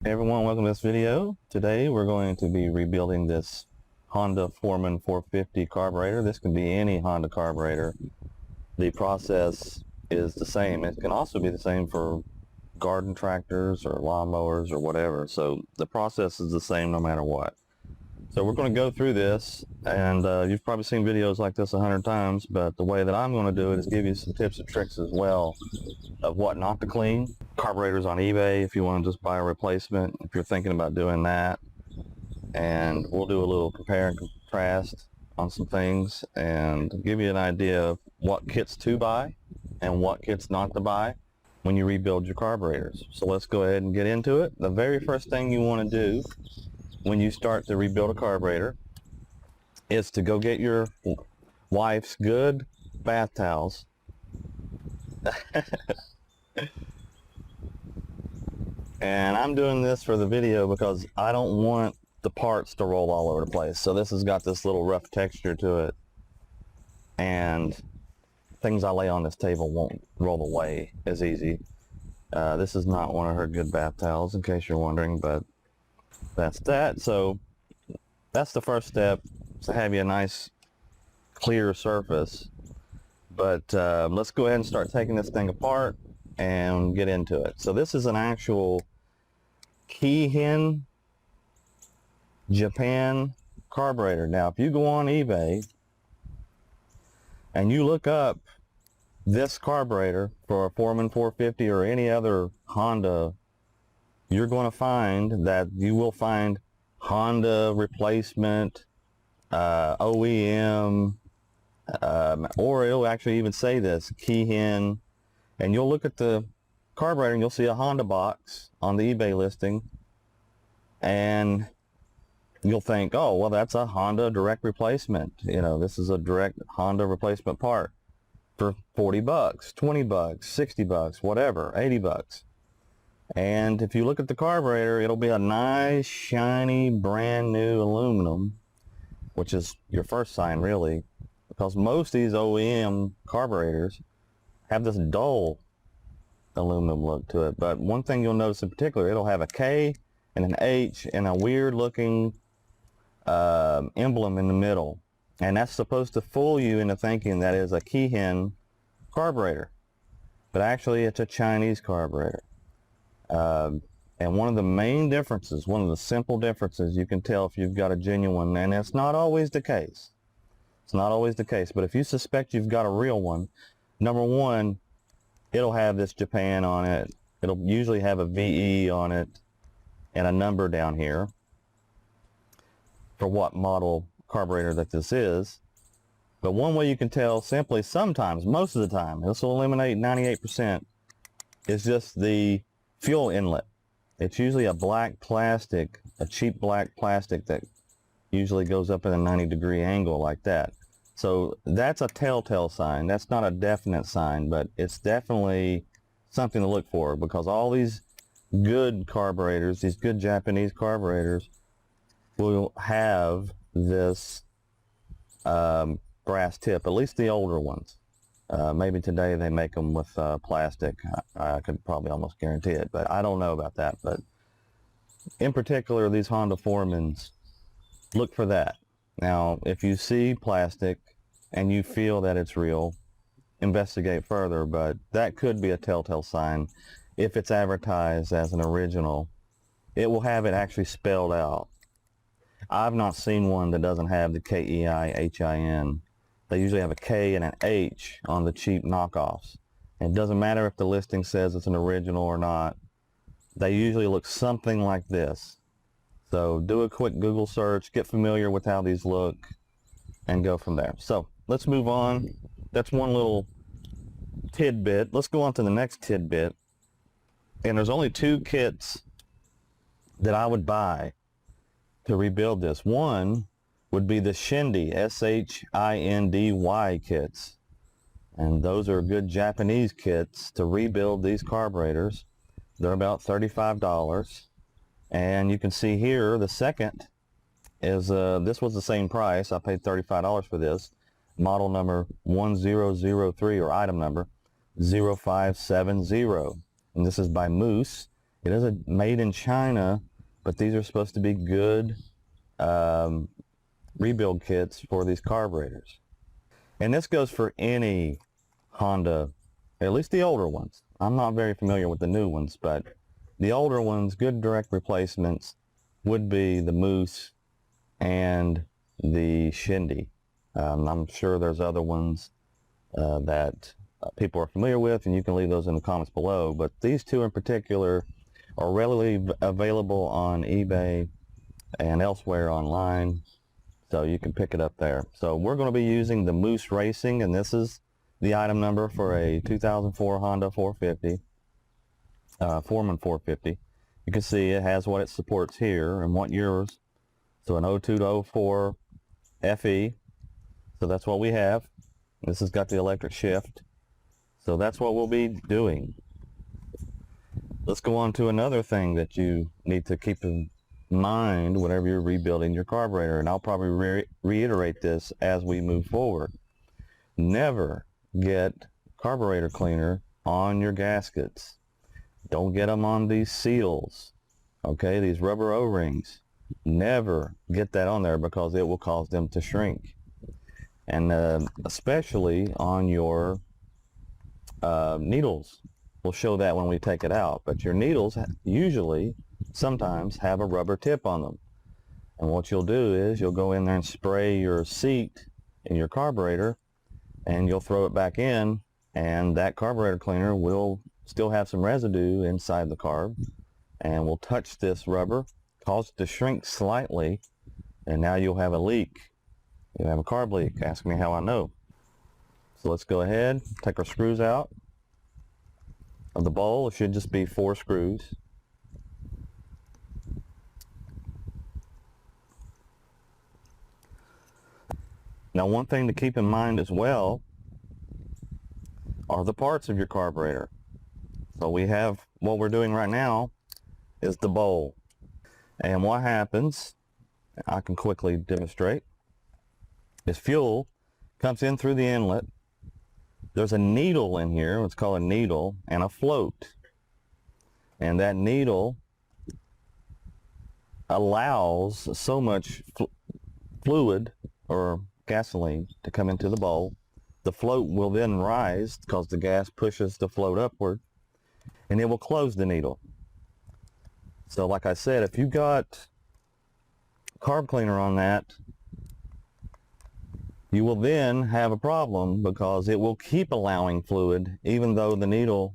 Hey everyone, welcome to this video. Today we're going to be rebuilding this Honda Foreman 450 carburetor. This can be any Honda carburetor. The process is the same. It can also be the same for garden tractors or lawnmowers or whatever. So the process is the same no matter what. So we're going to go through this, and you've probably seen videos like this 100 times, but the way that I'm going to do it is give you some tips and tricks as well of what not to clean. Carburetors on eBay if you want to just buy a replacement, if you're thinking about doing that. And we'll do a little compare and contrast on some things and give you an idea of what kits to buy and what kits not to buy when you rebuild your carburetors. So let's go ahead and get into it. The very first thing you want to do when you start to rebuild a carburetor is to go get your wife's good bath towels. And I'm doing this for the video because I don't want the parts to roll all over the place. So this has got this little rough texture to it, and things I lay on this table won't roll away as easy. This is not one of her good bath towels, in case you're wondering, but that's that. So that's the first step, to have you a nice clear surface. But let's go ahead and start taking this thing apart and get into it. So this is an actual Keihin Japan carburetor. Now if you go on eBay and you look up this carburetor for a Foreman 450 or any other Honda, you're going to find that you will find Honda replacement, OEM, or it'll actually even say this, Keihin, and you'll look at the carburetor and you'll see a Honda box on the eBay listing, and you'll think, oh, well, that's a Honda direct replacement. You know, this is a direct Honda replacement part for 40 bucks, 20 bucks, 60 bucks, whatever, 80 bucks. And if you look at the carburetor, it'll be a nice, shiny, brand new aluminum, which is your first sign, really, because most of these OEM carburetors have this dull aluminum look to it. But one thing you'll notice in particular, it'll have a K and an H and a weird looking emblem in the middle. And that's supposed to fool you into thinking that is a Keihin carburetor. But actually it's a Chinese carburetor. And one of the main differences, one of the simple differences you can tell if you've got a genuine, and it's not always the case. It's not always the case, but if you suspect you've got a real one, number one, it'll have this Japan on it. It'll usually have a VE on it and a number down here for what model carburetor that this is. But one way you can tell simply, sometimes, most of the time, this will eliminate 98%, is just the fuel inlet. It's usually a black plastic, a cheap black plastic that usually goes up at a 90-degree angle like that. So that's a telltale sign. That's not a definite sign, but it's definitely something to look for, because all these good carburetors, these good Japanese carburetors, will have this brass tip, at least the older ones. Maybe today they make them with plastic. I could probably almost guarantee it, but I don't know about that. But in particular, these Honda Foremans, look for that. Now, if you see plastic and you feel that it's real, investigate further, but that could be a telltale sign. If it's advertised as an original, it will have it actually spelled out. I've not seen one that doesn't have the Keihin. They usually have a K and an H on the cheap knockoffs. And it doesn't matter if the listing says it's an original or not. They usually look something like this. So do a quick Google search, get familiar with how these look, and go from there. So let's move on. That's one little tidbit. Let's go on to the next tidbit. And there's only two kits that I would buy to rebuild this. One would be the Shindy, S-H-I-N-D-Y kits. And those are good Japanese kits to rebuild these carburetors. They're about $35. And you can see here, the second is, this was the same price. I paid $35 for this. Model number 1003, or item number 0570. And this is by Moose. It is a made in China, but these are supposed to be good rebuild kits for these carburetors. And this goes for any Honda, at least the older ones. I'm not very familiar with the new ones, but the older ones, good direct replacements would be the Moose and the Shindy. I'm sure there's other ones that people are familiar with, and you can leave those in the comments below, but these two in particular are readily available on eBay and elsewhere online, so you can pick it up there. So we're going to be using the Moose Racing, and this is the item number for a 2004 Honda 450, Foreman 450. You can see it has what it supports here and what years. So an 02 to 04 FE, so that's what we have. This has got the electric shift, so that's what we'll be doing. Let's go on to another thing that you need to keep in mind whenever you're rebuilding your carburetor, and I'll probably reiterate this as we move forward. Never get carburetor cleaner on your gaskets. Don't get them on these seals, okay, these rubber O-rings. Never get that on there because it will cause them to shrink. And especially on your needles. We'll show that when we take it out, but your needles usually sometimes have a rubber tip on them, and what you'll do is you'll go in there and spray your seat in your carburetor, and you'll throw it back in, and that carburetor cleaner will still have some residue inside the carb and will touch this rubber, cause it to shrink slightly, and now you'll have a leak. You'll have a carb leak. Ask me how I know. So let's go ahead, take our screws out of the bowl. It should just be 4 screws. Now, one thing to keep in mind as well are the parts of your carburetor. So we have, what we're doing right now is the bowl. And what happens, I can quickly demonstrate, is fuel comes in through the inlet. There's a needle in here, what's called a needle, and a float. And that needle allows so much fluid or gasoline to come into the bowl. The float will then rise because the gas pushes the float upward, and it will close the needle. So like I said, if you got carb cleaner on that, you will then have a problem because it will keep allowing fluid even though the needle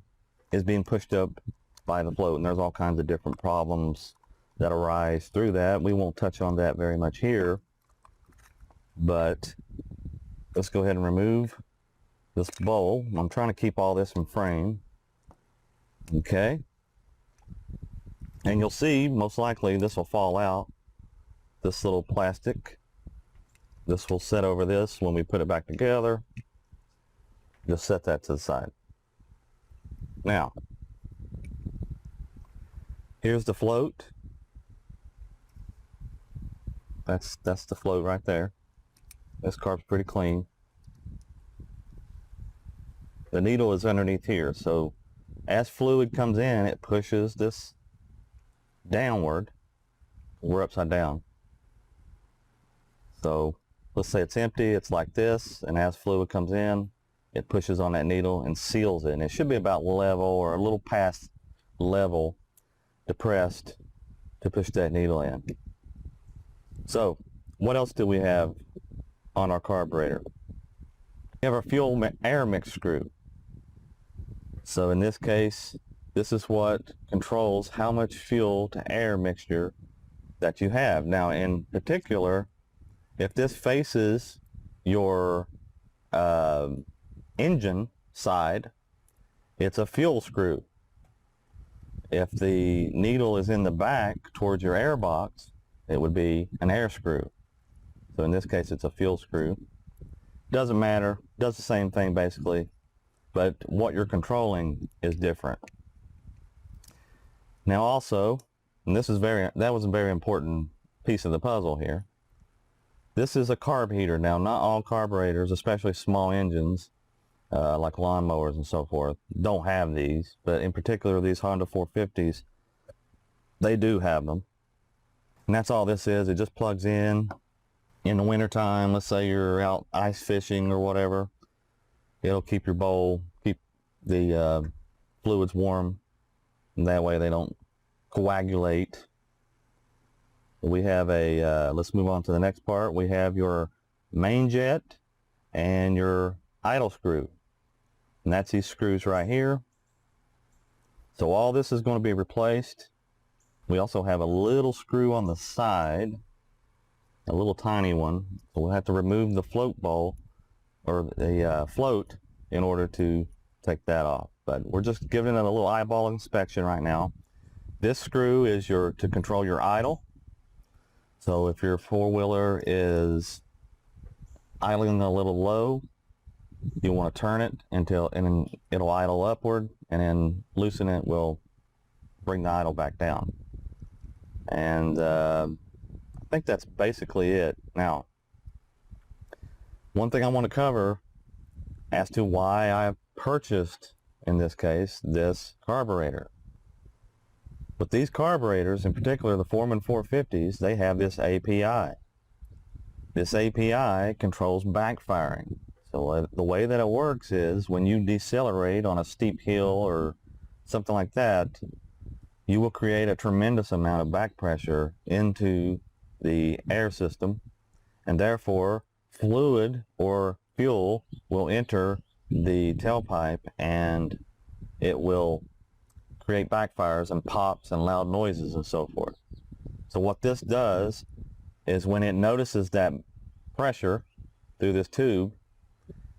is being pushed up by the float, and there's all kinds of different problems that arise through that. We won't touch on that very much here, but let's go ahead and remove this bowl. I'm trying to keep all this in frame. Okay, and you'll see most likely this will fall out, this little plastic. This will set over this when we put it back together. Just set that to the side. Now, here's the float. That's the float right there. This carb's pretty clean. The needle is underneath here, so as fluid comes in, it pushes this downward. We're upside down. So let's say it's empty, it's like this, and as fluid comes in, it pushes on that needle and seals it. And it should be about level or a little past level, depressed, to push that needle in. So what else do we have on our carburetor? We have our fuel air mix screw. So in this case, this is what controls how much fuel to air mixture that you have. Now in particular, if this faces your engine side, it's a fuel screw. If the needle is in the back towards your air box, it would be an air screw. So in this case, it's a fuel screw. Doesn't matter, does the same thing basically, but what you're controlling is different. Now also, and that was a very important piece of the puzzle here. This is a carb heater. Now, not all carburetors, especially small engines, like lawnmowers and so forth, don't have these, but in particular these Honda 450s they do have them. And that's all this is. It just plugs in the wintertime. Let's say you're out ice fishing or whatever. It'll keep your bowl, keep the fluids warm. And that way they don't coagulate. We have a, let's move on to the next part. We have your main jet and your idle screw. And that's these screws right here. So all this is going to be replaced. We also have a little screw on the side, a little tiny one. So we'll have to remove the float bowl, or the float, in order to take that off. But we're just giving it a little eyeball inspection right now. This screw is to control your idle. So if your four-wheeler is idling a little low, you want to turn it and then it'll idle upward, and then loosen it will bring the idle back down. And I think that's basically it. Now, one thing I want to cover as to why I purchased, in this case, this carburetor. With these carburetors, in particular the Foreman 450s, they have this API. This API controls backfiring. So the way that it works is when you decelerate on a steep hill or something like that, you will create a tremendous amount of back pressure into the air system, and therefore fluid or fuel will enter the tailpipe and it will create backfires and pops and loud noises and so forth. So what this does is when it notices that pressure through this tube,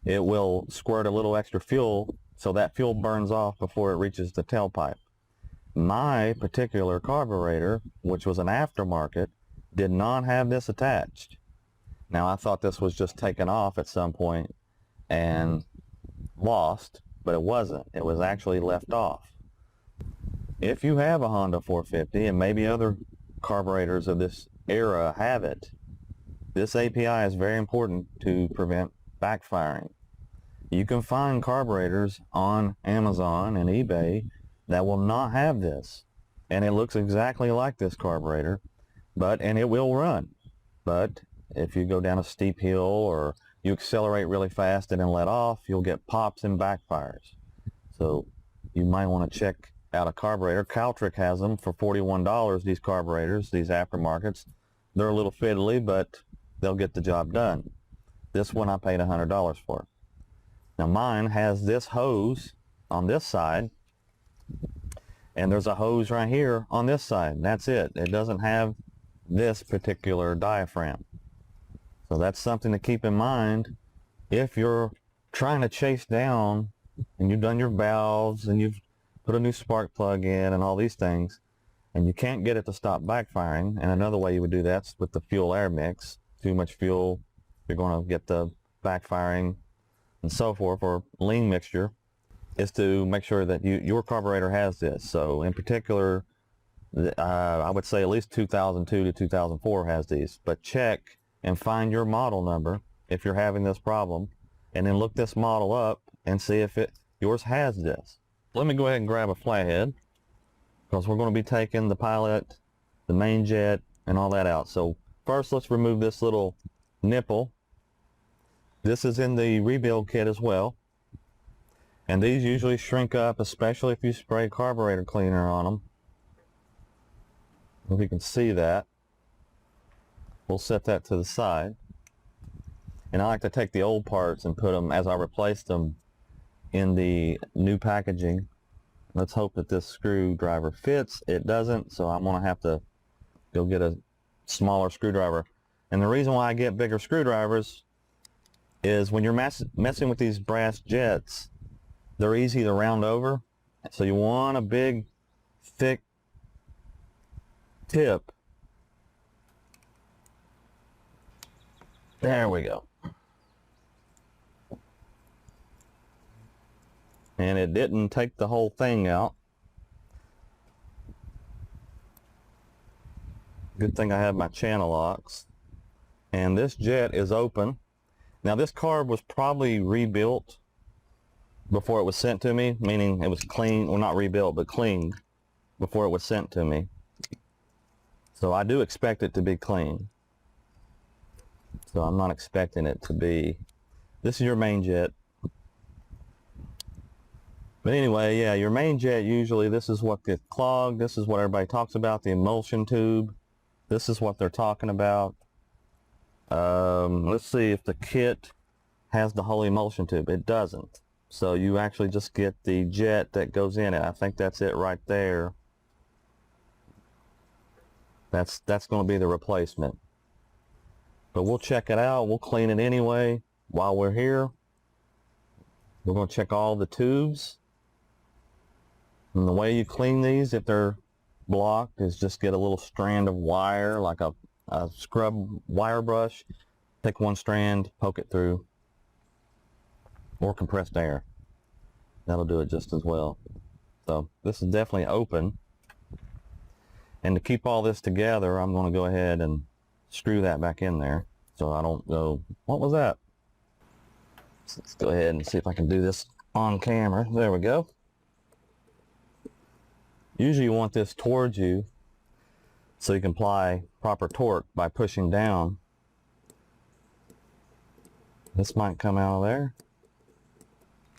it will squirt a little extra fuel, so that fuel burns off before it reaches the tailpipe. My particular carburetor, which was an aftermarket, did not have this attached. Now I thought this was just taken off at some point and lost, but it wasn't. It was actually left off. If you have a Honda 450, and maybe other carburetors of this era have it, this API is very important to prevent backfiring. You can find carburetors on Amazon and eBay that will not have this, and it looks exactly like this carburetor, and it will run. But if you go down a steep hill or you accelerate really fast and then let off, you'll get pops and backfires. So you might want to check out a carburetor. Caltric has them for $41, these carburetors, these aftermarkets. They're a little fiddly, but they'll get the job done. This one I paid $100 for. Now mine has this hose on this side, and there's a hose right here on this side. That's it. It doesn't have this particular diaphragm. So that's something to keep in mind if you're trying to chase down and you've done your valves and you've put a new spark plug in and all these things, and you can't get it to stop backfiring. And another way you would do that's with the fuel air mix. Too much fuel, you're going to get the backfiring and so forth, or lean mixture, is to make sure that your carburetor has this. So in particular, I would say at least 2002 to 2004 has these, but check and find your model number if you're having this problem, and then look this model up and see if yours has this. Let me go ahead and grab a flathead, because we're going to be taking the pilot, the main jet, and all that out. So first let's remove this little nipple. This is in the rebuild kit as well, and these usually shrink up, especially if you spray carburetor cleaner on them. If you can see that. We'll set that to the side, and I like to take the old parts and put them, as I replace them, in the new packaging. Let's hope that this screwdriver fits. It doesn't, so I'm going to have to go get a smaller screwdriver. And the reason why I get bigger screwdrivers is when you're messing with these brass jets, they're easy to round over. So you want a big, thick tip. There we go. And it didn't take the whole thing out. Good thing I have my channel locks. And this jet is open. Now this carb was probably rebuilt before it was sent to me, meaning it was clean, well not rebuilt, but cleaned before it was sent to me. So I do expect it to be clean. So I'm not expecting it to be, this is your main jet. But anyway, yeah, your main jet, usually this is what gets clogged. This is what everybody talks about, the emulsion tube. This is what they're talking about. Let's see if the kit has the whole emulsion tube. It doesn't. So you actually just get the jet that goes in it. I think that's it right there. That's going to be the replacement. But we'll check it out. We'll clean it anyway while we're here. We're going to check all the tubes. And the way you clean these, if they're blocked, is just get a little strand of wire, like a scrub wire brush. Take one strand, poke it through, or compressed air. That'll do it just as well. So this is definitely open. And to keep all this together, I'm going to go ahead and screw that back in there so I don't go, what was that? So let's go ahead and see if I can do this on camera. There we go. Usually you want this towards you so you can apply proper torque by pushing down. This might come out of there.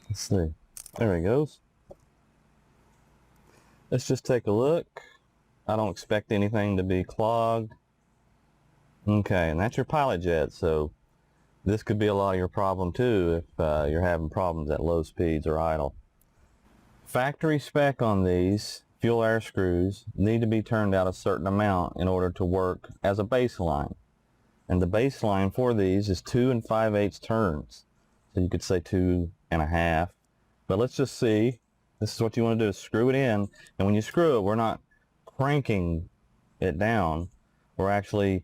Let's see. There it goes. Let's just take a look. I don't expect anything to be clogged. Okay, and that's your pilot jet, so this could be a lot of your problem too if you're having problems at low speeds or idle. Factory spec on these fuel air screws need to be turned out a certain amount in order to work as a baseline. And the baseline for these is 2 5/8 turns. So you could say 2.5. But let's just see. This is what you want to do, is screw it in. And when you screw it, we're not cranking it down. We're actually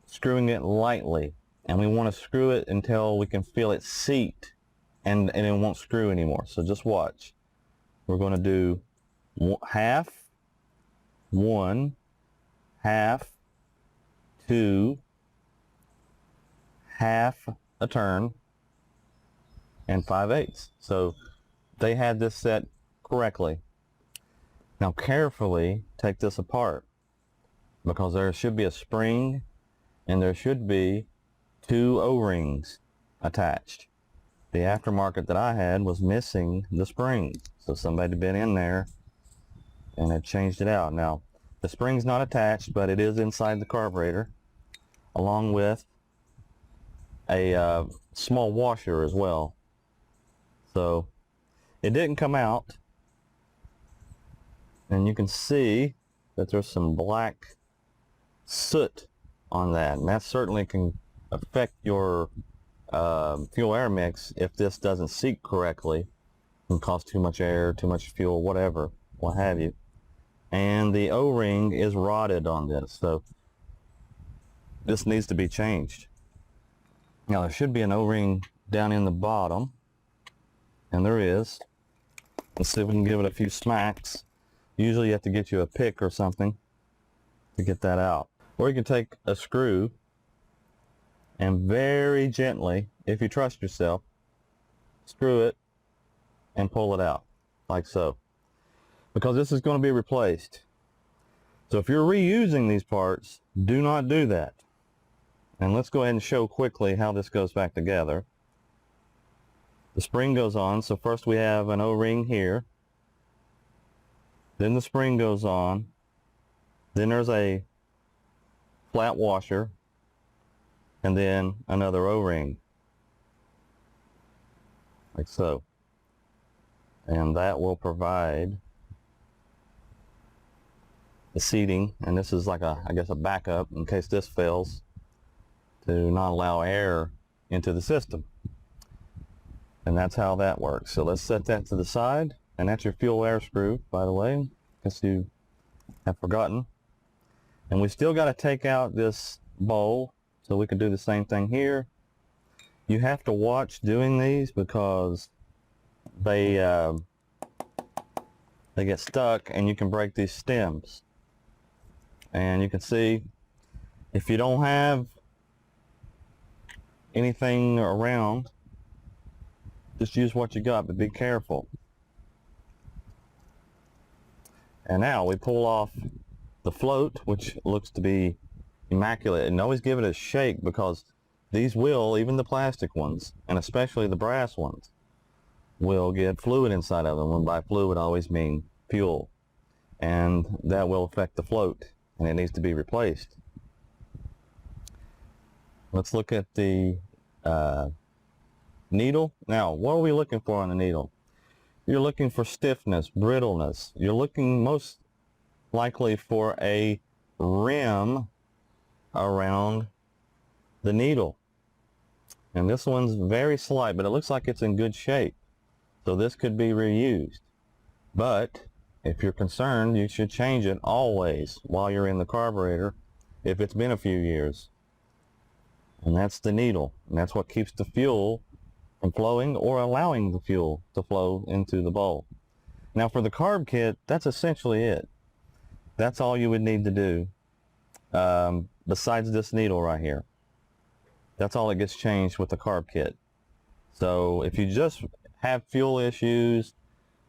screwing it lightly. And we want to screw it until we can feel it seat. And it won't screw anymore. So just watch. We're going to do half, 1, half, 2, half a turn, and 5/8. So they had this set correctly. Now carefully take this apart, because there should be a spring and there should be 2 O-rings attached. The aftermarket that I had was missing the spring, so somebody had been in there and had changed it out. Now the spring's not attached, but it is inside the carburetor, along with a small washer as well. So it didn't come out, and you can see that there's some black soot on that, and that certainly can affect your fuel air mix if this doesn't seat correctly. It can cause too much air, too much fuel, whatever, what have you. And the O-ring is rotted on this, so this needs to be changed. Now there should be an O-ring down in the bottom, and there is. Let's see if we can give it a few smacks. Usually you have to get you a pick or something to get that out. Or you can take a screw and very gently, if you trust yourself, screw it and pull it out, like so. Because this is going to be replaced. So if you're reusing these parts, do not do that. And let's go ahead and show quickly how this goes back together. The spring goes on, so first we have an O-ring here. Then the spring goes on. Then there's a flat washer. And then another O-ring. Like so. And that will provide the seating, and this is like I guess a backup in case this fails, to not allow air into the system. And that's how that works. So let's set that to the side, and that's your fuel air screw, by the way, in case you have forgotten. And we still got to take out this bowl, so we can do the same thing here. You have to watch doing these because they get stuck and you can break these stems. And you can see, if you don't have anything around, just use what you got, but be careful. And now we pull off the float, which looks to be immaculate, and always give it a shake, because these will, even the plastic ones, and especially the brass ones, will get fluid inside of them. And by fluid, I always mean fuel, and that will affect the float, and it needs to be replaced. Let's look at the needle. Now, what are we looking for on the needle? You're looking for stiffness, brittleness. You're looking most likely for a rim around the needle. And this one's very slight, but it looks like it's in good shape. So this could be reused. But if you're concerned, you should change it always while you're in the carburetor if it's been a few years. And that's the needle. And that's what keeps the fuel from flowing or allowing the fuel to flow into the bowl. Now for the carb kit, that's essentially it. That's all you would need to do, besides this needle right here. That's all that gets changed with the carb kit. So if you just have fuel issues,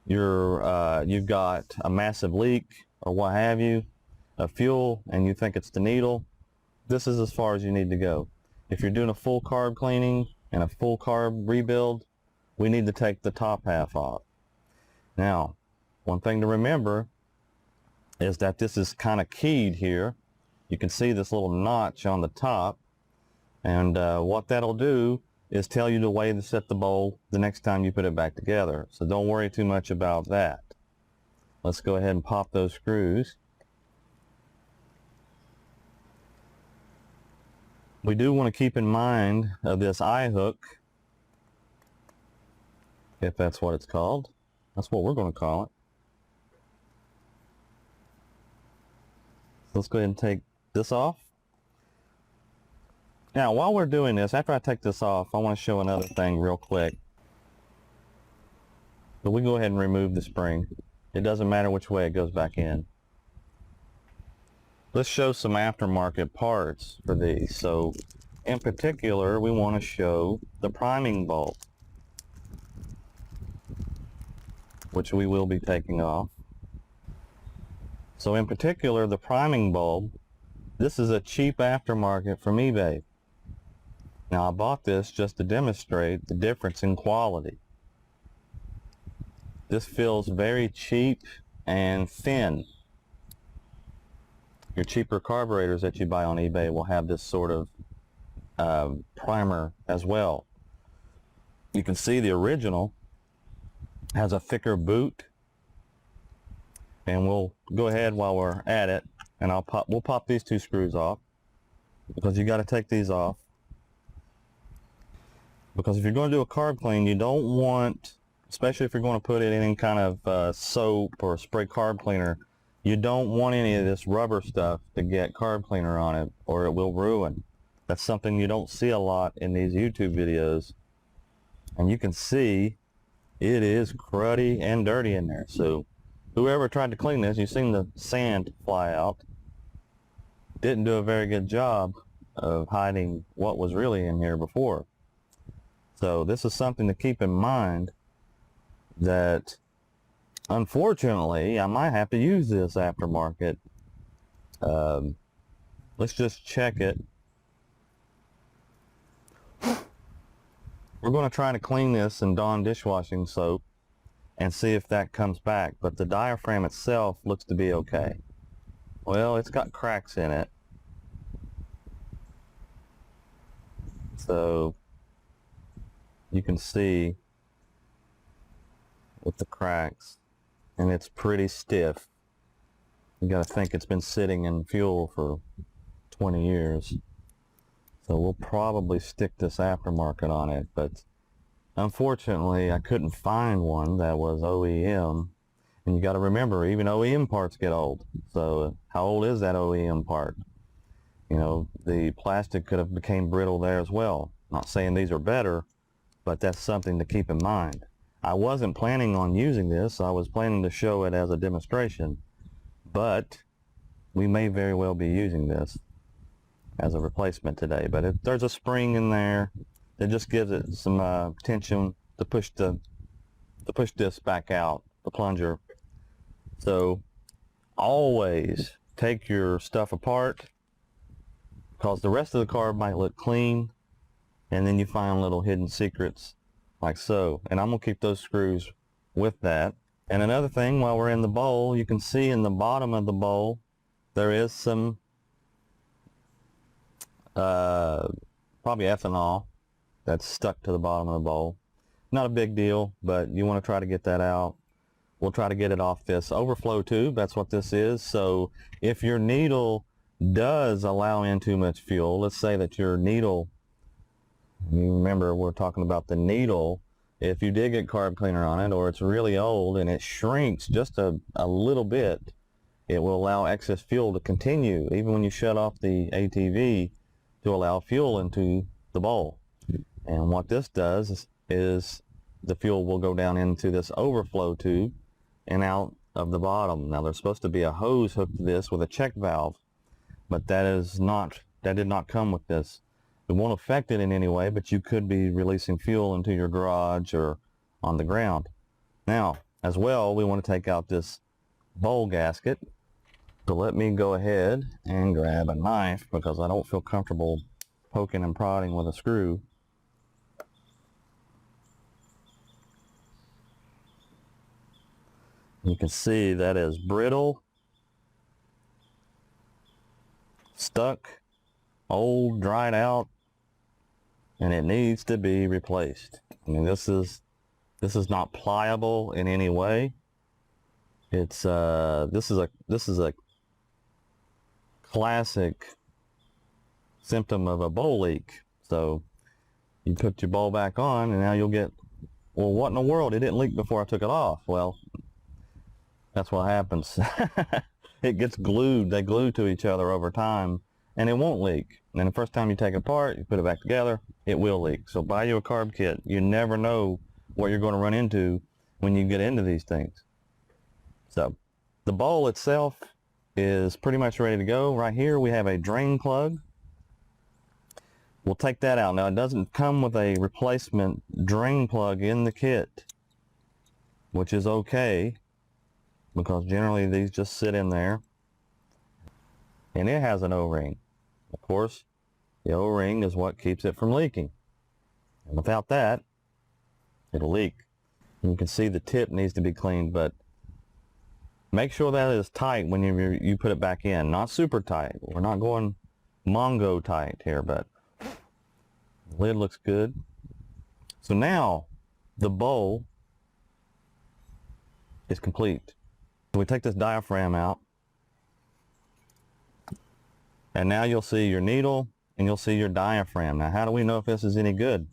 you've got a massive leak or what have you of fuel, and you think it's the needle, this is as far as you need to go. If you're doing a full carb cleaning and a full carb rebuild, we need to take the top half off. Now, one thing to remember is that this is kind of keyed here. You can see this little notch on the top, and what that'll do is tell you the way to set the bowl the next time you put it back together. So don't worry too much about that. Let's go ahead and pop those screws. We do want to keep in mind this eye hook, if that's what it's called. That's what we're going to call it. Let's go ahead and take this off. Now, while we're doing this, after I take this off, I want to show another thing real quick. So we can go ahead and remove the spring. It doesn't matter which way it goes back in. Let's show some aftermarket parts for these. So, in particular, we want to show the priming bulb, which we will be taking off. So in particular, the priming bulb, this is a cheap aftermarket from eBay. Now I bought this just to demonstrate the difference in quality. This feels very cheap and thin. Your cheaper carburetors that you buy on eBay will have this sort of primer as well. You can see the original has a thicker boot, and we'll go ahead while we're at it, and we'll pop these two screws off, because you got to take these off. Because if you're going to do a carb clean, you don't want, especially if you're going to put it in any kind of soap or spray carb cleaner, you don't want any of this rubber stuff to get carb cleaner on it, or it will ruin. That's something you don't see a lot in these YouTube videos, and you can see it is cruddy and dirty in there. So whoever tried to clean this, you've seen the sand fly out, didn't do a very good job of hiding what was really in here before. So this is something to keep in mind, that unfortunately I might have to use this aftermarket. Let's just check it. We're going to try to clean this in Dawn dishwashing soap and see if that comes back, but the diaphragm itself looks to be okay. Well, it's got cracks in it, so you can see with the cracks, and it's pretty stiff. You got to think it's been sitting in fuel for 20 years. So we'll probably stick this aftermarket on it, but unfortunately I couldn't find one that was OEM. And you got to remember, even OEM parts get old. So how old is that OEM part? You know, the plastic could have became brittle there as well. Not saying these are better, but that's something to keep in mind. I wasn't planning on using this. I was planning to show it as a demonstration, but we may very well be using this as a replacement today. But if there's a spring in there, it just gives it some tension to push this back out, the plunger. So always take your stuff apart, because the rest of the car might look clean, and then you find little hidden secrets like so. And I'm going to keep those screws with that. And another thing, while we're in the bowl, you can see in the bottom of the bowl there is some probably ethanol that's stuck to the bottom of the bowl. Not a big deal, but you want to try to get that out. We'll try to get it off this overflow tube. That's what this is. So if your needle does allow in too much fuel, let's say that your needle, you remember we're talking about the needle, if you did get carb cleaner on it, or it's really old and it shrinks just a little bit, it will allow excess fuel to continue, even when you shut off the ATV, to allow fuel into the bowl. And what this does is the fuel will go down into this overflow tube and out of the bottom. Now there's supposed to be a hose hooked to this with a check valve, but that did not come with this. It won't affect it in any way, but you could be releasing fuel into your garage or on the ground. Now, as well, we want to take out this bowl gasket. So let me go ahead and grab a knife, because I don't feel comfortable poking and prodding with a screw. You can see that is brittle, stuck, old, dried out, and it needs to be replaced. I mean, this is not pliable in any way. It's this is a classic symptom of a bowl leak. So you put your bowl back on, and now you'll get, well, what in the world? It didn't leak before I took it off. Well, that's what happens. It gets glued. They glue to each other over time, and it won't leak. And the first time you take it apart, you put it back together, it will leak. So buy you a carb kit. You never know what you're going to run into when you get into these things. So the bowl itself is pretty much ready to go. Right here we have a drain plug. We'll take that out. Now, it doesn't come with a replacement drain plug in the kit, which is okay, because generally these just sit in there. And it has an O-ring. Of course, the O-ring is what keeps it from leaking. And without that, it'll leak. And you can see the tip needs to be cleaned, but make sure that is tight when you put it back in. Not super tight. We're not going Mongo tight here, but the lid looks good. So now the bowl is complete. So we take this diaphragm out, and now you'll see your needle and you'll see your diaphragm. Now, how do we know if this is any good?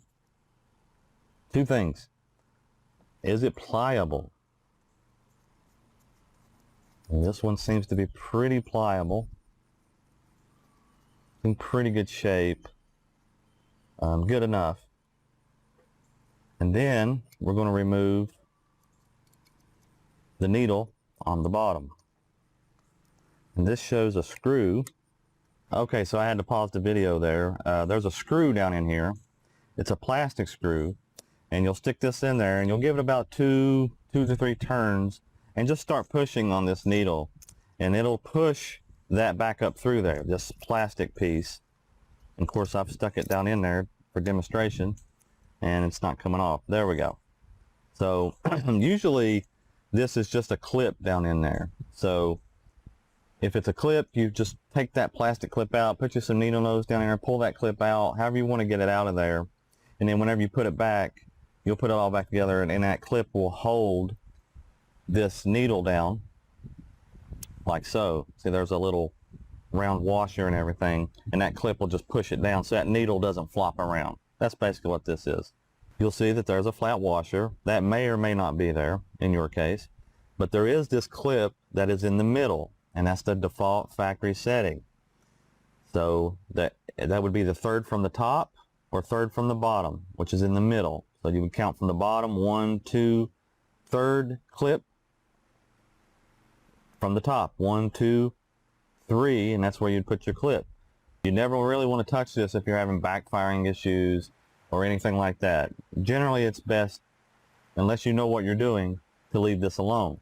Two things. Is it pliable? And this one seems to be pretty pliable, in pretty good shape, good enough. And then we're going to remove the needle on the bottom. And this shows a screw. Okay, so I had to pause the video there. There's a screw down in here. It's a plastic screw, and you'll stick this in there, and you'll give it about two to three turns, and just start pushing on this needle, and it'll push that back up through there, this plastic piece. And of course, I've stuck it down in there for demonstration, and it's not coming off. There we go. So usually this is just a clip down in there. So if it's a clip, you just take that plastic clip out, put you some needle nose down there, pull that clip out, however you want to get it out of there. And then whenever you put it back, you'll put it all back together, and that clip will hold this needle down like so. See, there's a little round washer and everything, and that clip will just push it down so that needle doesn't flop around. That's basically what this is. You'll see that there's a flat washer. That may or may not be there in your case, but there is this clip that is in the middle, and that's the default factory setting. So that would be the third from the top or third from the bottom, which is in the middle. So you would count from the bottom, 1, 2, third clip from the top, 1, 2, 3, and that's where you'd put your clip. You never really want to touch this if you're having backfiring issues or anything like that. Generally, it's best, unless you know what you're doing, to leave this alone.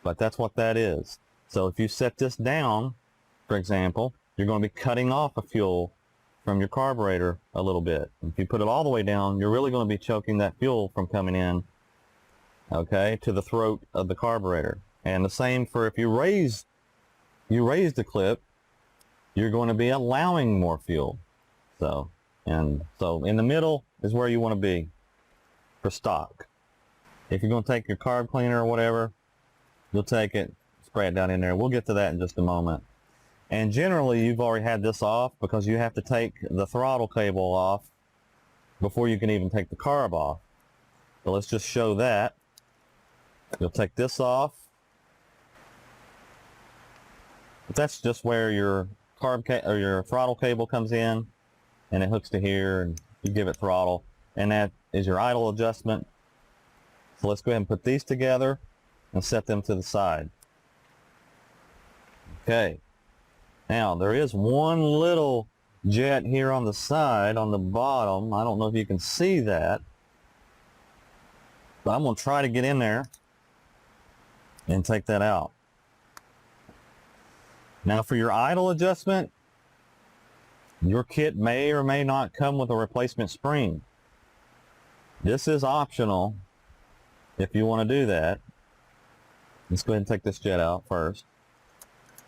But that's what that is. So if you set this down, for example, you're going to be cutting off a fuel from your carburetor a little bit. If you put it all the way down, you're really going to be choking that fuel from coming in, okay, to the throat of the carburetor. And the same for if you raise the clip, you're going to be allowing more fuel. So in the middle is where you want to be for stock. If you're going to take your carb cleaner or whatever, you'll take it, spray it down in there. We'll get to that in just a moment. And generally, you've already had this off because you have to take the throttle cable off before you can even take the carb off. So let's just show that. You'll take this off. That's just where your or your throttle cable comes in, and it hooks to here, and you give it throttle. And that is your idle adjustment. So let's go ahead and put these together and set them to the side. Okay. Now, there is one little jet here on the side, on the bottom. I don't know if you can see that, but I'm going to try to get in there and take that out. Now, for your idle adjustment, your kit may or may not come with a replacement spring. This is optional if you want to do that. Let's go ahead and take this jet out first.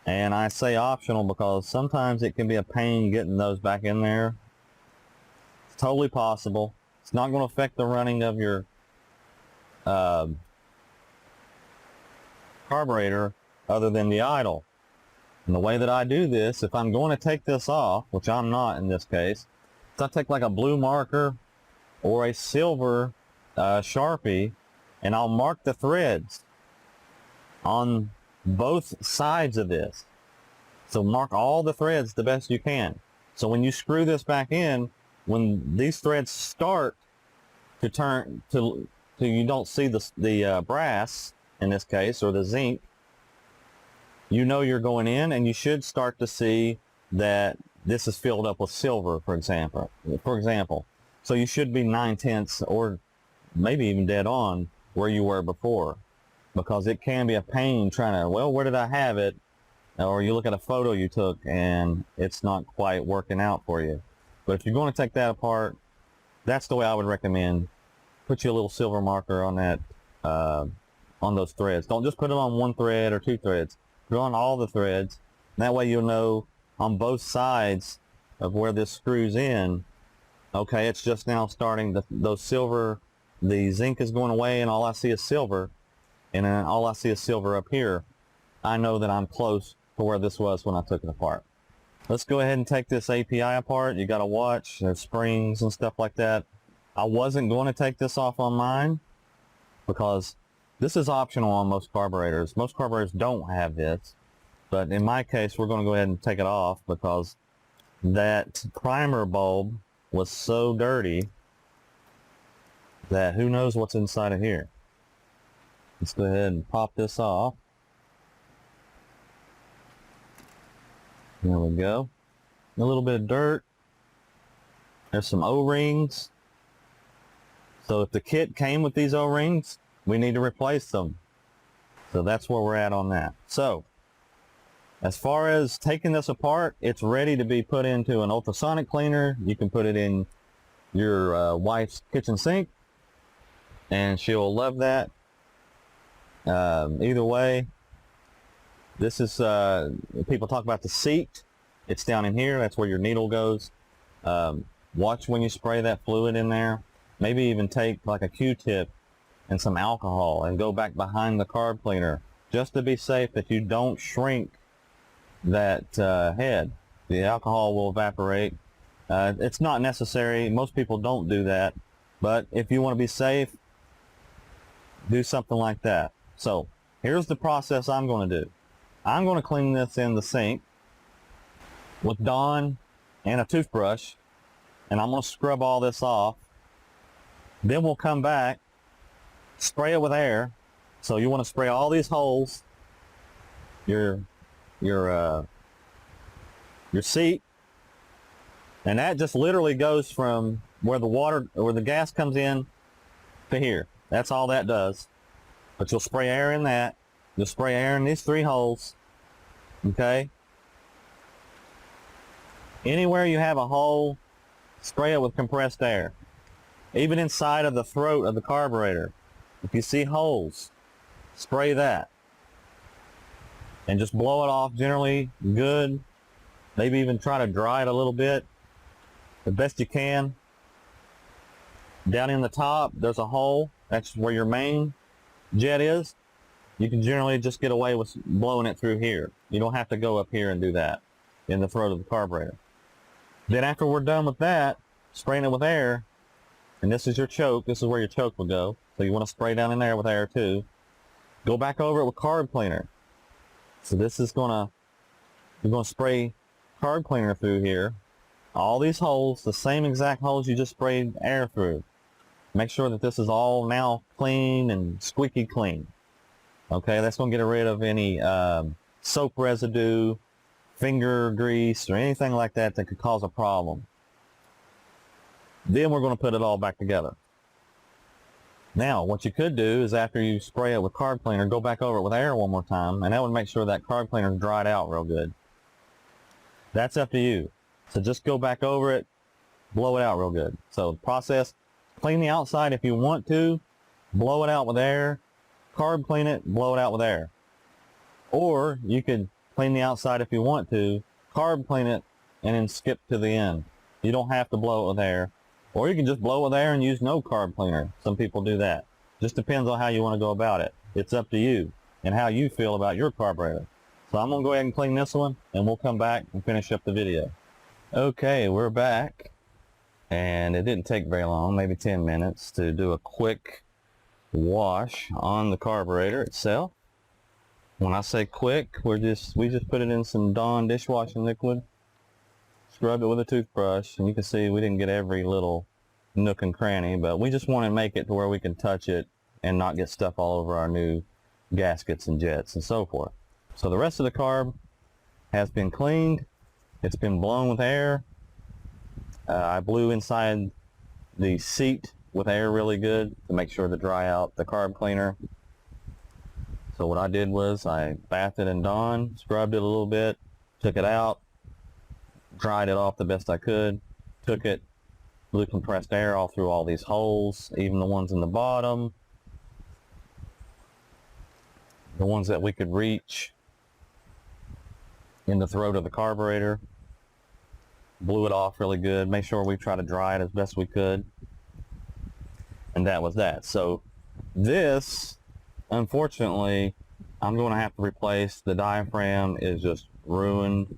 And I say optional because sometimes it can be a pain getting those back in there. It's totally possible. It's not going to affect the running of your carburetor other than the idle. And the way that I do this, if I'm going to take this off, which I'm not in this case, is I take like a blue marker or a silver Sharpie, and I'll mark the threads on both sides of this. So mark all the threads the best you can. So when you screw this back in, when these threads start to turn to you don't see the brass in this case, or the zinc, you know you're going in, and you should start to see that this is filled up with silver, for example. So you should be 9/10 or maybe even dead on where you were before, because it can be a pain trying to, well, where did I have it? Or you look at a photo you took and it's not quite working out for you. But if you're going to take that apart, that's the way I would recommend. Put you a little silver marker on that, on those threads. Don't just put it on one thread or two threads. Put it on all the threads. That way you'll know on both sides of where this screws in, okay, it's just now starting, those silver, the zinc is going away and all I see is silver, and then all I see is silver up here. I know that I'm close to where this was when I took it apart. Let's go ahead and take this API apart. You got to watch, there's springs and stuff like that. I wasn't going to take this off on mine because this is optional on most carburetors. Most carburetors don't have this, but in my case, we're going to go ahead and take it off because that primer bulb was so dirty that who knows what's inside of here. Let's go ahead and pop this off. There we go. A little bit of dirt. There's some O-rings. So if the kit came with these O-rings, we need to replace them. So that's where we're at on that. So as far as taking this apart, it's ready to be put into an ultrasonic cleaner. You can put it in your wife's kitchen sink, and she'll love that. Either way, this is, people talk about the seat. It's down in here. That's where your needle goes. Watch when you spray that fluid in there. Maybe even take like a Q-tip and some alcohol and go back behind the carb cleaner just to be safe that you don't shrink that head. The alcohol will evaporate. It's not necessary. Most people don't do that. But if you want to be safe, do something like that. So here's the process I'm going to do. I'm going to clean this in the sink with Dawn and a toothbrush, and I'm going to scrub all this off. Then we'll come back, spray it with air. So you want to spray all these holes, your seat, and that just literally goes from where the water or the gas comes in to here. That's all that does. But you'll spray air in that. You'll spray air in these three holes, Okay? Anywhere you have a hole, spray it with compressed air. Even inside of the throat of the carburetor, if you see holes, spray that. And just blow it off generally good. Maybe even try to dry it a little bit, the best you can. Down in the top, there's a hole. That's where your main jet is. You can generally just get away with blowing it through here. You don't have to go up here and do that in the throat of the carburetor. Then after we're done with that, spraying it with air, and this is your choke. This is where your choke will go. So you want to spray down in there with air too. Go back over it with carb cleaner. So this is you're gonna spray carb cleaner through here. All these holes, the same exact holes you just sprayed air through. Make sure that this is all now clean and squeaky clean. Okay, that's going to get rid of any soap residue, finger grease, or anything like that that could cause a problem. Then we're going to put it all back together. Now, what you could do is after you spray it with carb cleaner, go back over it with air one more time, and that would make sure that carb cleaner is dried out real good. That's up to you. So just go back over it, blow it out real good. So process, clean the outside if you want to, blow it out with air, carb clean it, blow it out with air. Or you could clean the outside if you want to, carb clean it, and then skip to the end. You don't have to blow it with air. Or you can just blow it with air and use no carb cleaner. Some people do that. Just depends on how you want to go about it. It's up to you and how you feel about your carburetor. So I'm going to go ahead and clean this one, and we'll come back and finish up the video. Okay, we're back. And it didn't take very long, maybe 10 minutes, to do a quick wash on the carburetor itself. When I say quick, we just put it in some Dawn dishwashing liquid, scrubbed it with a toothbrush, and you can see we didn't get every little nook and cranny, but we just want to make it to where we can touch it and not get stuff all over our new gaskets and jets and so forth. So the rest of the carb has been cleaned. It's been blown with air. I blew inside the seat with air really good to make sure to dry out the carb cleaner. So what I did was I bathed it in Dawn, scrubbed it a little bit, took it out, dried it off the best I could, took it, blew compressed air all through all these holes, even the ones in the bottom, the ones that we could reach in the throat of the carburetor. Blew it off really good, made sure we try to dry it as best we could, and that was that. So this, unfortunately, I'm going to have to replace. The diaphragm is just ruined.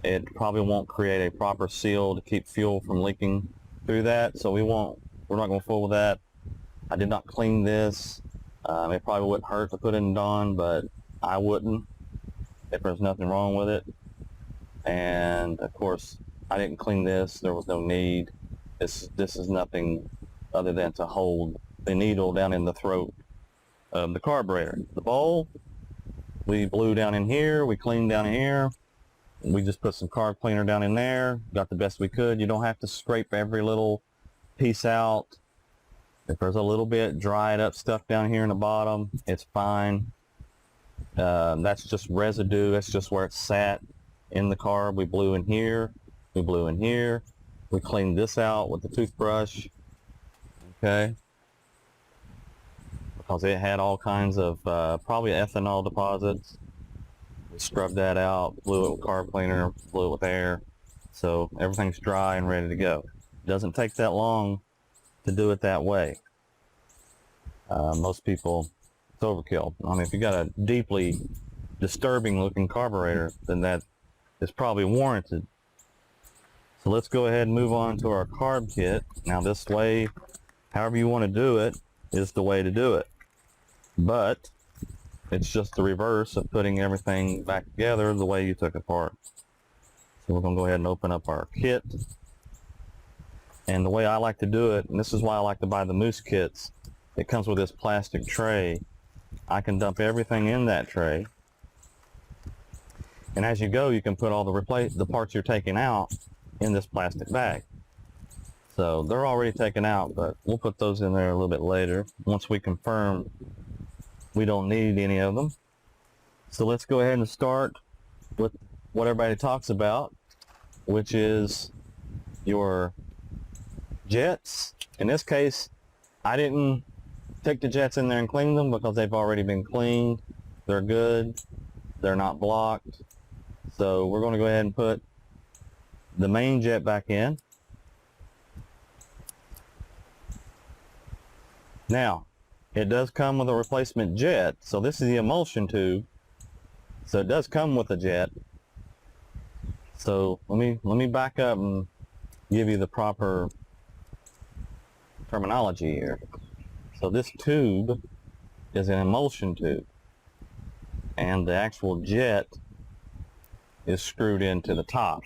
It probably won't create a proper seal to keep fuel from leaking through that, so we're not going to fool with that. I did not clean this. It probably wouldn't hurt to put it in Dawn, but I wouldn't if there's nothing wrong with it. And of course, I didn't clean this. There was no need. This is nothing other than to hold the needle down in the throat of the carburetor. The bowl, we blew down in here. We cleaned down in here. We just put some carb cleaner down in there. Got the best we could. You don't have to scrape every little piece out. If there's a little bit dried up stuff down here in the bottom, it's fine. That's just residue. That's just where it sat in the carb. We blew in here. We blew in here. We cleaned this out with the toothbrush. Okay. Because it had all kinds of probably ethanol deposits. We scrubbed that out, blew it with carb cleaner, blew it with air. So everything's dry and ready to go. It doesn't take that long to do it that way. Most people, it's overkill. I mean, if you got a deeply disturbing looking carburetor, then that is probably warranted. So let's go ahead and move on to our carb kit. Now this way, however you want to do it, is the way to do it. But it's just the reverse of putting everything back together the way you took it apart. So we're going to go ahead and open up our kit. And the way I like to do it, and this is why I like to buy the Moose kits, it comes with this plastic tray. I can dump everything in that tray. And as you go, you can put all the parts you're taking out in this plastic bag. So they're already taken out, but we'll put those in there a little bit later once we confirm we don't need any of them. So let's go ahead and start with what everybody talks about, which is your jets. In this case, I didn't take the jets in there and clean them because they've already been cleaned. They're good. They're not blocked. So we're going to go ahead and put the main jet back in. Now, it does come with a replacement jet. So this is the emulsion tube. So it does come with a jet. So let me back up and give you the proper terminology here. So this tube is an emulsion tube, and the actual jet is screwed into the top.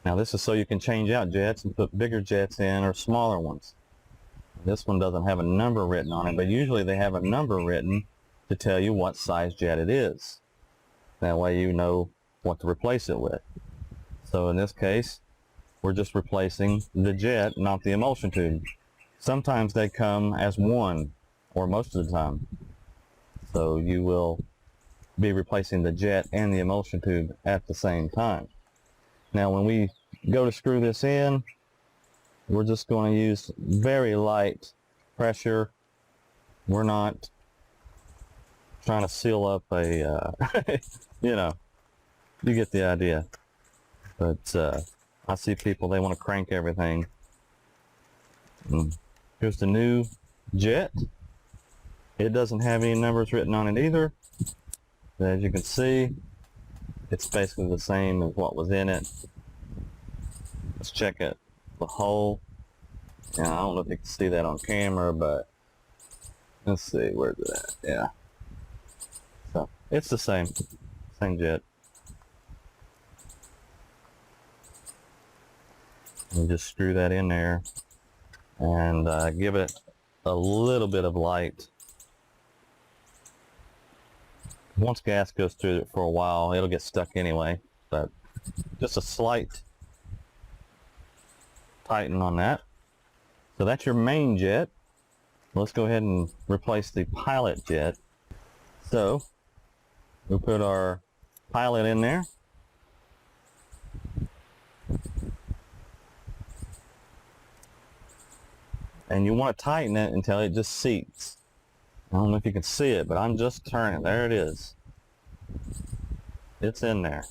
Now this is so you can change out jets and put bigger jets in or smaller ones. This one doesn't have a number written on it, but usually they have a number written to tell you what size jet it is. That way you know what to replace it with. So in this case, we're just replacing the jet, not the emulsion tube. Sometimes they come as one, or most of the time. So you will be replacing the jet and the emulsion tube at the same time. Now when we go to screw this in, we're just going to use very light pressure. We're not trying to seal up a, you know, you get the idea. But I see people, they want to crank everything. Here's the new jet. It doesn't have any numbers written on it either. As you can see, it's basically the same as what was in it. Let's check it. The hole. Now, I don't know if you can see that on camera, but let's see, where's it at? Yeah. So it's the same jet. You just screw that in there and give it a little bit of light. Once gas goes through it for a while, it'll get stuck anyway, but just a slight tighten on that. So that's your main jet. Let's go ahead and replace the pilot jet. So we put our pilot in there. And you want to tighten it until it just seats. I don't know if you can see it, but I'm just turning. There it is. It's in there.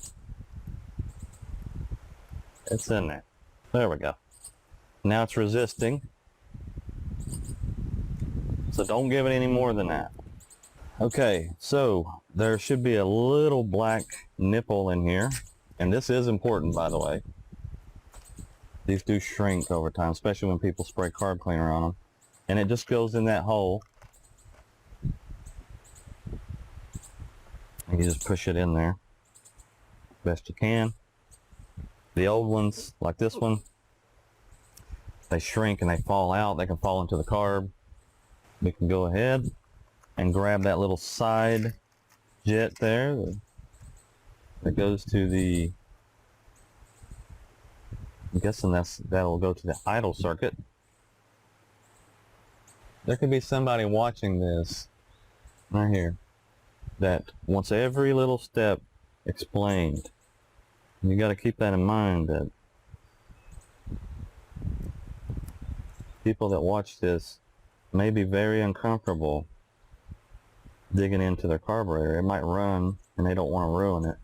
It's in there. There we go. Now it's resisting. So don't give it any more than that. Okay, so there should be a little black nipple in here. And this is important, by the way. These do shrink over time, especially when people spray carb cleaner on them. And it just goes in that hole. And you just push it in there best you can. The old ones, like this one, they shrink and they fall out. They can fall into the carb. We can go ahead and grab that little side jet there that goes to the, I'm guessing that'll go to the idle circuit. There could be somebody watching this right here that wants every little step explained. You got to keep that in mind, that people that watch this may be very uncomfortable digging into their carburetor. It might run and they don't want to ruin it.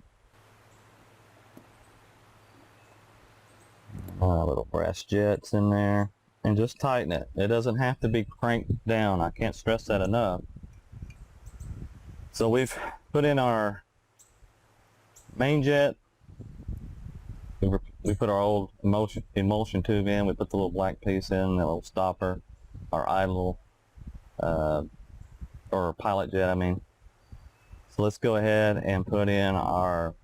Little brass jets in there, and just tighten it. It doesn't have to be cranked down. I can't stress that enough. So we've put in our main jet. We put our old emulsion tube in. We put the little black piece in, that little stopper, our idle, or pilot jet, I mean. So let's go ahead and put in our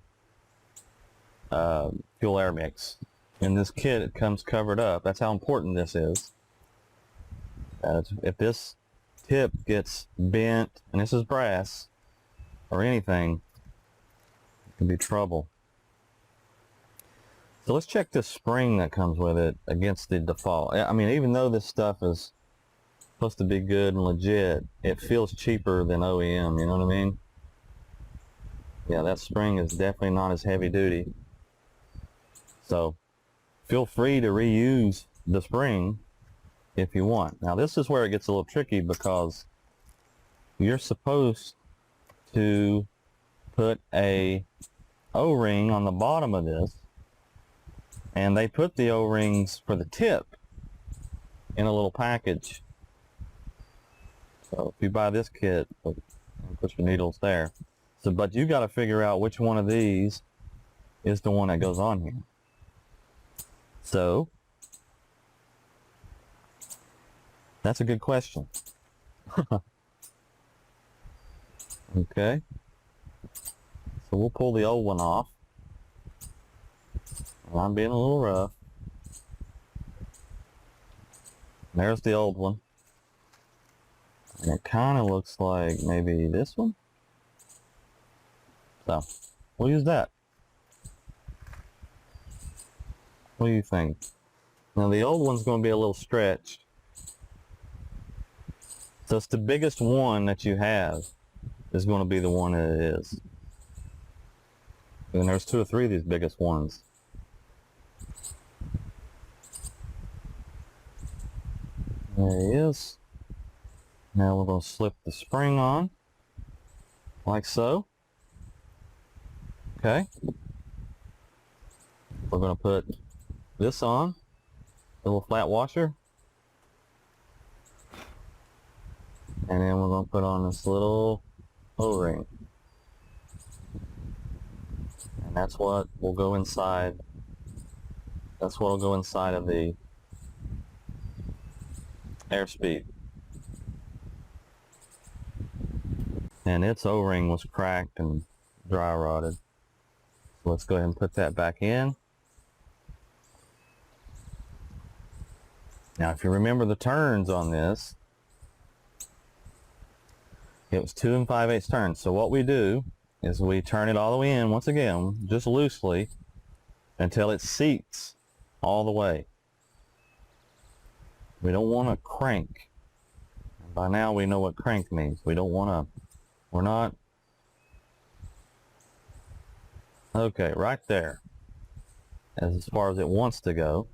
fuel air mix. In this kit, it comes covered up. That's how important this is. If this tip gets bent, and this is brass, or anything, it can be trouble. So let's check this spring that comes with it against the default. I mean, even though this stuff is supposed to be good and legit, it feels cheaper than OEM, you know what I mean? Yeah, that spring is definitely not as heavy duty. So feel free to reuse the spring if you want. Now this is where it gets a little tricky, because you're supposed to put a O-ring on the bottom of this, and they put the O-rings for the tip in a little package. So if you buy this kit, put your needles there. So, but you got to figure out which one of these is the one that goes on here. So that's a good question. Okay, so we'll pull the old one off. Well, I'm being a little rough. There's the old one. And it kind of looks like maybe this one. So we'll use that. What do you think? Now the old one's going to be a little stretched. So it's the biggest one that you have is going to be the one that it is. And there's 2 or 3 of these biggest ones. There he is. Now we're going to slip the spring on, like so. Okay. We're going to put this on, a little flat washer. And then we're going to put on this little O-ring. And that's what will go inside. That's what will go inside of the airspeed. And its O-ring was cracked and dry rotted. So let's go ahead and put that back in. Now if you remember the turns on this, it was 2 5/8 turns. So what we do is we turn it all the way in once again, just loosely, until it seats all the way. We don't want to crank. By now we know what crank means. We don't want to, we're not. Okay, right there. As far as it wants to go.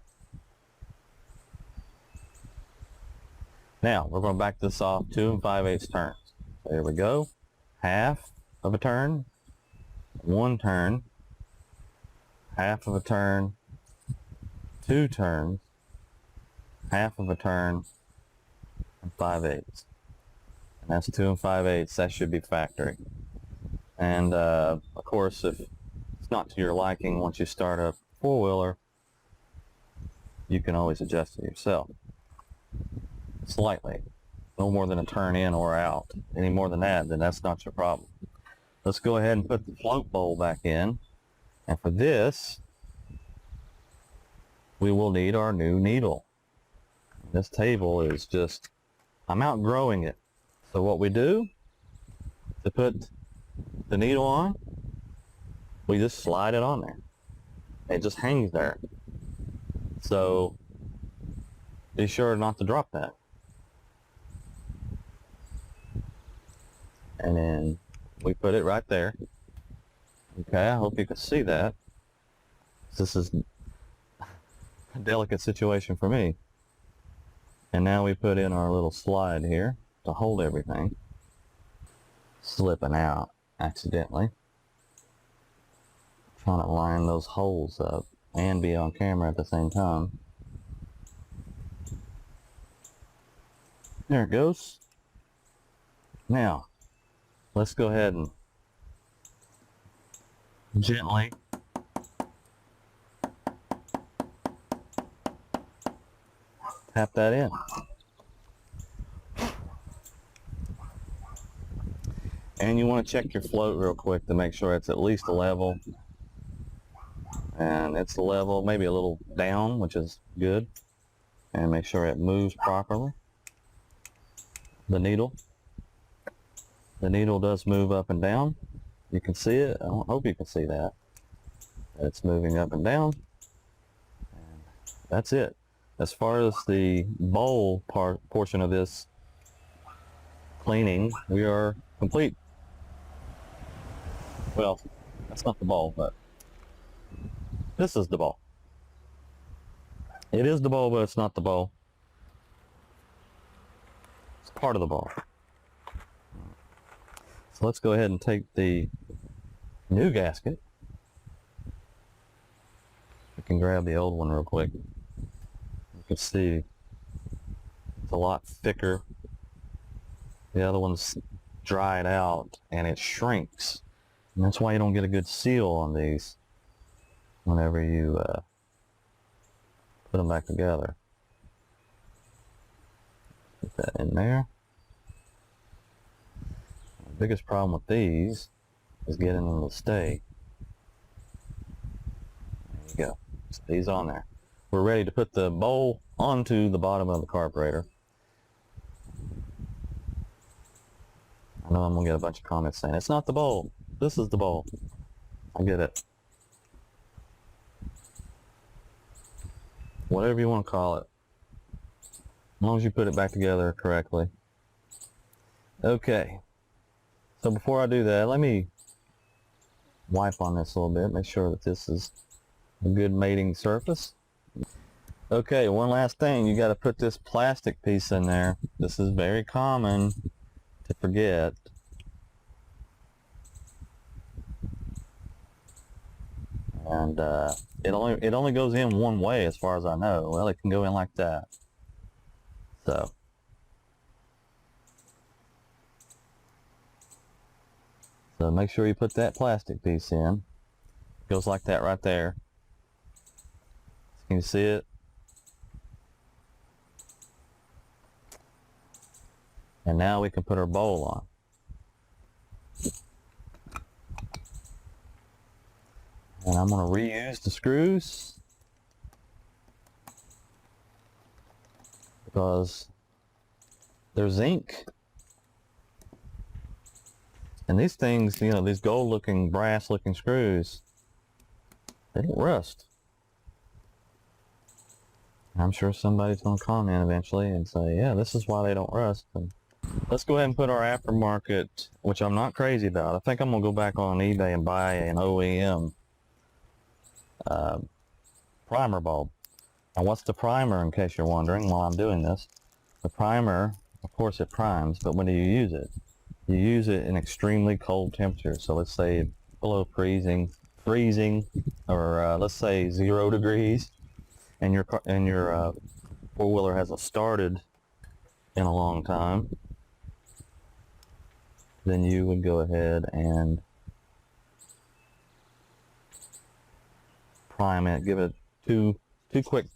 Now we're going to back this off 2 5/8 turns. There we go. Half of a turn, 1 turn, half of a turn, 2 turns, half of a turn, and 5/8. And that's 2 5/8. That should be factory. And of course, if it's not to your liking, once you start a 4-wheeler, you can always adjust it yourself. Slightly. No more than a turn in or out. Any more than that, then that's not your problem. Let's go ahead and put the float bowl back in. And for this, we will need our new needle. This table is just, I'm outgrowing it. So what we do to put the needle on, we just slide it on there. It just hangs there. So be sure not to drop that. And then we put it right there. Okay, I hope you can see that. This is a delicate situation for me. And now we put in our little slide here to hold everything. Slipping out accidentally. Trying to line those holes up and be on camera at the same time. There it goes. Now, let's go ahead and gently tap that in. And you want to check your float real quick to make sure it's at least level. And it's level, maybe a little down, which is good. And make sure it moves properly. The needle does move up and down. You can see it. I hope you can see that. It's moving up and down. And that's it. As far as the bowl portion of this cleaning, we are complete. Well, that's not the bowl, but this is the bowl. It is the bowl, but it's not the bowl. It's part of the bowl. So let's go ahead and take the new gasket. We can grab the old one real quick. You can see it's a lot thicker. The other one's dried out and it shrinks. And that's why you don't get a good seal on these whenever you put them back together. Put that in there. The biggest problem with these is getting them to stay. There you go. Stays on there. We're ready to put the bowl onto the bottom of the carburetor. I know I'm going to get a bunch of comments saying, it's not the bowl. This is the bowl. I get it. Whatever you want to call it. As long as you put it back together correctly. Okay. So before I do that, let me wipe on this a little bit. Make sure that this is a good mating surface. Okay, one last thing. You got to put this plastic piece in there. This is very common to forget. And it only goes in one way as far as I know. Well, it can go in like that. So make sure you put that plastic piece in. It goes like that right there. Can you see it? And now we can put our bowl on. And I'm going to reuse the screws because they're zinc. And these things, you know, these gold looking, brass looking screws, they don't rust. I'm sure somebody's going to comment eventually and say, yeah, this is why they don't rust. And let's go ahead and put our aftermarket, which I'm not crazy about. I think I'm going to go back on eBay and buy an OEM primer bulb. Now what's the primer, in case you're wondering while I'm doing this? The primer, of course it primes, but when do you use it? You use it in extremely cold temperatures. So let's say below freezing, or let's say 0 degrees, and your four-wheeler hasn't started in a long time, then you would go ahead and prime it, give it two quick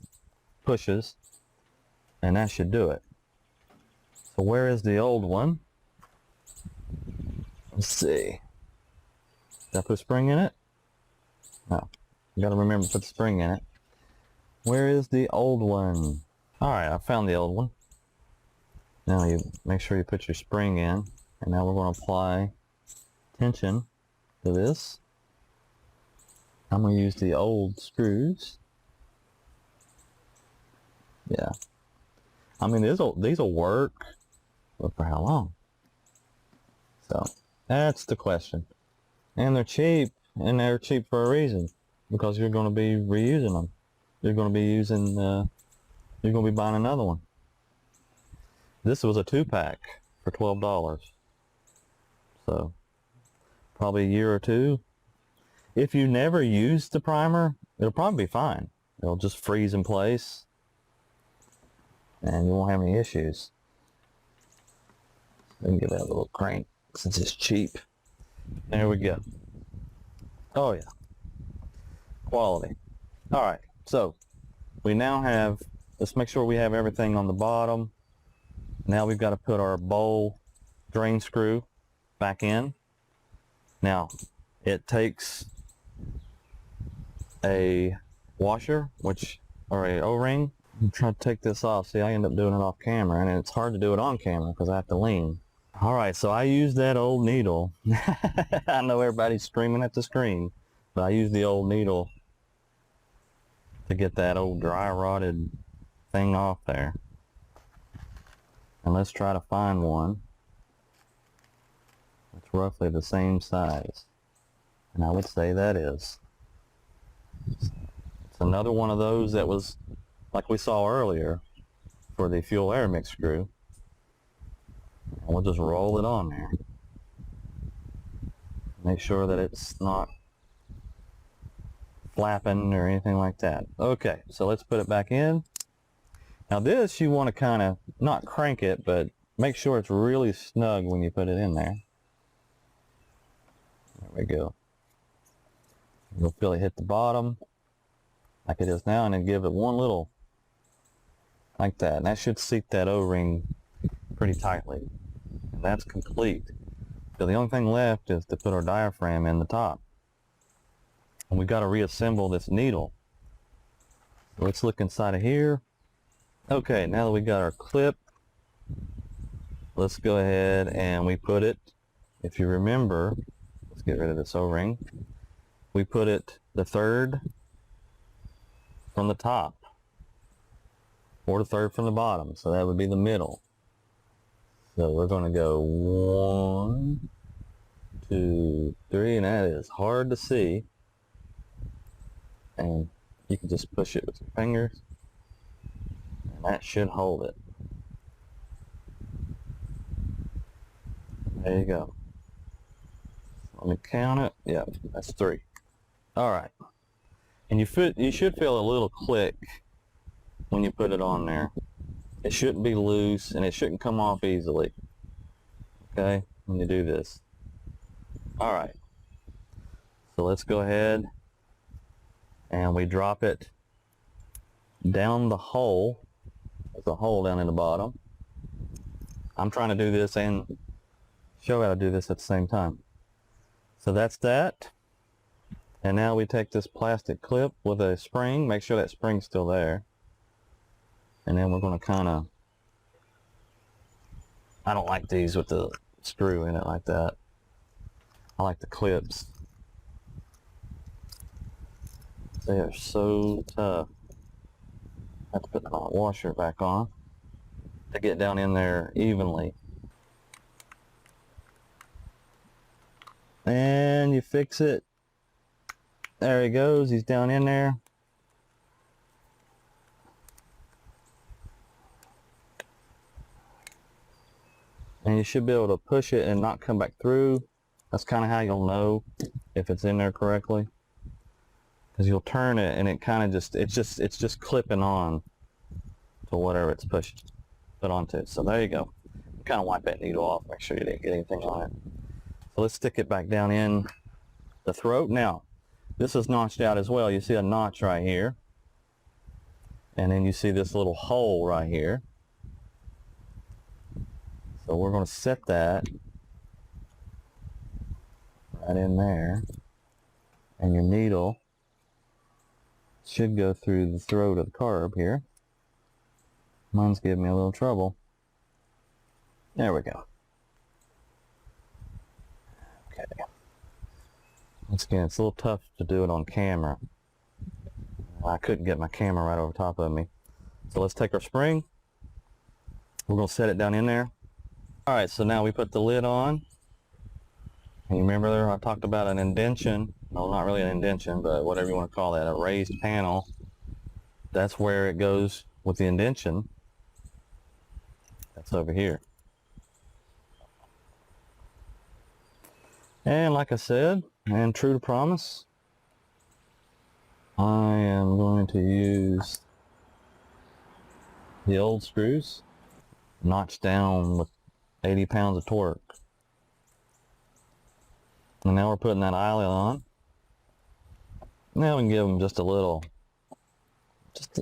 pushes, and that should do it. So where is the old one? Let's see. Did I put a spring in it? No. You gotta remember to put the spring in it. Where is the old one? Alright, I found the old one. Now you make sure you put your spring in, and now we're going to apply tension to this. I'm going to use the old screws. Yeah. I mean, these will work, but for how long? So, that's the question. And they're cheap for a reason, because you're going to be reusing them. You're going to be using, you're going to be buying another one. This was a 2-pack for $12. So, probably a year or two. If you never use the primer, it'll probably be fine. It'll just freeze in place, and you won't have any issues. We can give that a little crank since it's cheap. There we go. Oh yeah, quality. All right, so we now have, let's make sure we have everything on the bottom. Now we've got to put our bowl drain screw back in. Now it takes a washer, or a O-ring. I'm trying to take this off. See, I end up doing it off camera, and it's hard to do it on camera because I have to lean. All right, so I used that old needle. I know everybody's screaming at the screen, but I used the old needle to get that old dry rotted thing off there. And let's try to find one that's roughly the same size. And I would say that is. It's another one of those that was like we saw earlier for the fuel air mix screw. And we'll just roll it on there. Make sure that it's not flapping or anything like that. Okay, so let's put it back in. Now this, you want to kind of not crank it, but make sure it's really snug when you put it in there. There we go. You'll feel it hit the bottom like it is now, and then give it one little like that, and that should seat that O-ring pretty tightly. And that's complete. So the only thing left is to put our diaphragm in the top, and we've got to reassemble this needle. So let's look inside of here. Okay, now that we got our clip, let's go ahead and we put it, if you remember, let's get rid of this O-ring. We put it the third from the top, or the third from the bottom, so that would be the middle. So we're going to go 1, 2, 3, and that is hard to see. And you can just push it with your fingers, and that should hold it. There you go. Let me count it. Yeah, that's 3. All right. And you should feel a little click when you put it on there. It shouldn't be loose, and it shouldn't come off easily. Okay, when you do this. All right. So let's go ahead and we drop it down the hole. There's a hole down in the bottom. I'm trying to do this and show how to do this at the same time. So that's that. And now we take this plastic clip with a spring, make sure that spring's still there. And then we're going to kind of, I don't like these with the screw in it like that. I like the clips. They are so tough. I have to put my washer back on to get down in there evenly. And you fix it. There he goes, he's down in there. And you should be able to push it and not come back through. That's kind of how you'll know if it's in there correctly. Because you'll turn it and it kind of just, it's just clipping on to whatever it's put onto. So there you go. Kind of wipe that needle off, make sure you didn't get anything on it. So let's stick it back down in the throat. Now, this is notched out as well. You see a notch right here. And then you see this little hole right here. So we're going to set that right in there. And your needle should go through the throat of the carb here. Mine's giving me a little trouble. There we go. Okay. Once again, it's a little tough to do it on camera. I couldn't get my camera right over top of me. So let's take our spring. We're going to set it down in there. Alright, so now we put the lid on. And you remember there I talked about an indention. Well, not really an indention, but whatever you want to call that, a raised panel. That's where it goes with the indention. That's over here. And like I said, and true to promise, I am going to use the old screws, notched down with 80 pounds of torque. And now we're putting that eyelet on. Now we can give them just a little,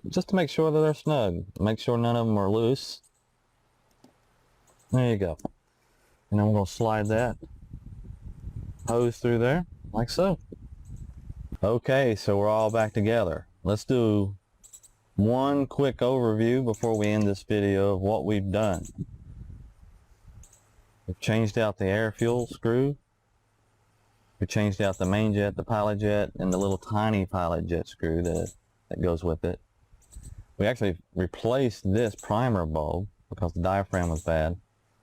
just to make sure that they're snug. Make sure none of them are loose. There you go. And then we're going to slide that hose through there, like so. Okay, so we're all back together. Let's do one quick overview before we end this video of what we've done. We've changed out the air fuel screw. We changed out the main jet, the pilot jet, and the little tiny pilot jet screw that goes with it. We actually replaced this primer bulb because the diaphragm was bad.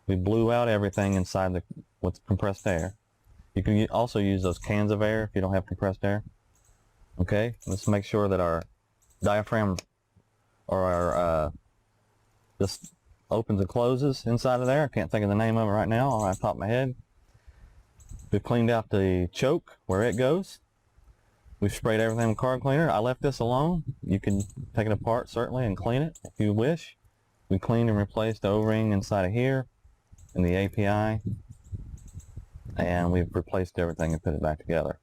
We blew out everything inside with compressed air. You can also use those cans of air if you don't have compressed air. Okay, let's make sure that our diaphragm or our this opens and closes inside of there. I can't think of the name of it right now on the top of my head. We've cleaned out the choke where it goes. We've sprayed everything with carb cleaner. I left this alone. You can take it apart certainly and clean it if you wish. We cleaned and replaced the O-ring inside of here and the API, and we've replaced everything and put it back together.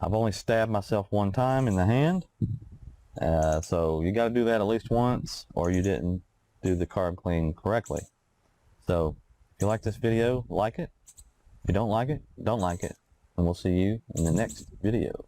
I've only stabbed myself one time in the hand, so you got to do that at least once or you didn't do the carb clean correctly. So if you like this video, like it. If you don't like it, don't like it. And we'll see you in the next video.